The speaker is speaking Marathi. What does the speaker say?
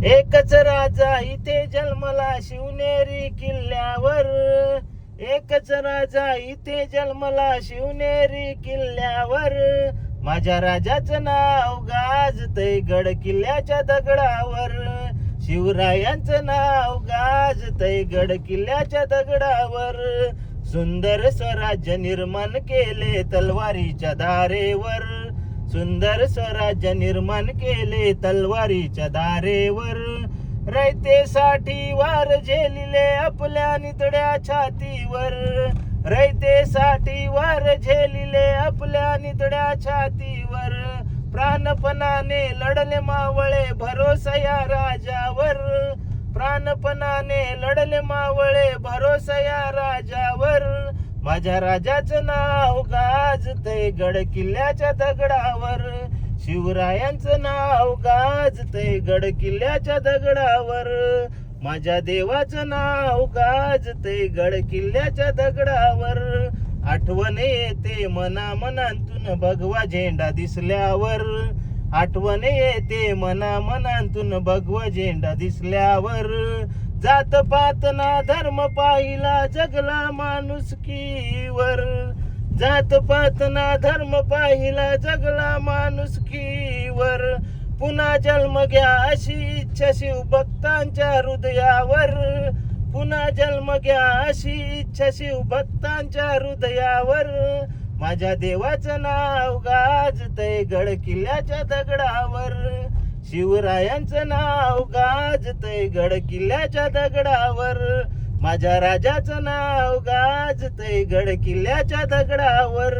एकच राजा इथे जन्मला शिवनेरी किल्ल्यावर. एकच राजा इथे जन्मला शिवनेरी किल्ल्यावर. माझ्या राजाचं नाव गाजतय गड किल्ल्याच्या दगडावर. शिवरायांचं नाव गाजतय गड किल्ल्याच्या दगडावर. सुंदर स्वराज्य निर्माण केले तलवारीच्या धारेवर. सुंदर स्वराज्य निर्माण केले तलवारीच्या धारेवर. रयतेसाठी वार झेलिले आपल्या नितड्या छातीवर. रयतेसाठी वार झेलिले आपल्या नितड्या छातीवर. प्राणपणाने लढले मावळे भरोसा या राजावर. प्राणपणाने लढले मावळे भरोसा या राजावर. माझ्या राजाचं नाव गाजतय गड किल्ल्याच्या दगडावर. शिवरायांचं नाव गाजतय गड किल्ल्याच्या दगडावर. माझ्या देवाचं नाव गाजतय गड किल्ल्याच्या दगडावर. आठवण येते मना मनांतून भगवा झेंडा दिसल्यावर. आठवण येते मना मनांतून भगवा झेंडा दिसल्यावर. जात पात ना धर्म पाहिला जगला माणुसकीवर. जात पात ना धर्म पाहिला जगला माणुसकीवर. पुन्हा जन्म घ्या अशी इच्छा शिवभक्तांच्या हृदयावर. पुन्हा जन्म घ्या अशी इच्छा शिवभक्तांच्या हृदयावर. माझ्या देवाचं नाव गाजतय गड किल्ल्याच्या दगडावर. शिवरायांचं नाव गाजतय गड किल्ल्याच्या दगडावर. माझ्या राजाचं नाव गाजतय गड किल्ल्याच्या दगडावर.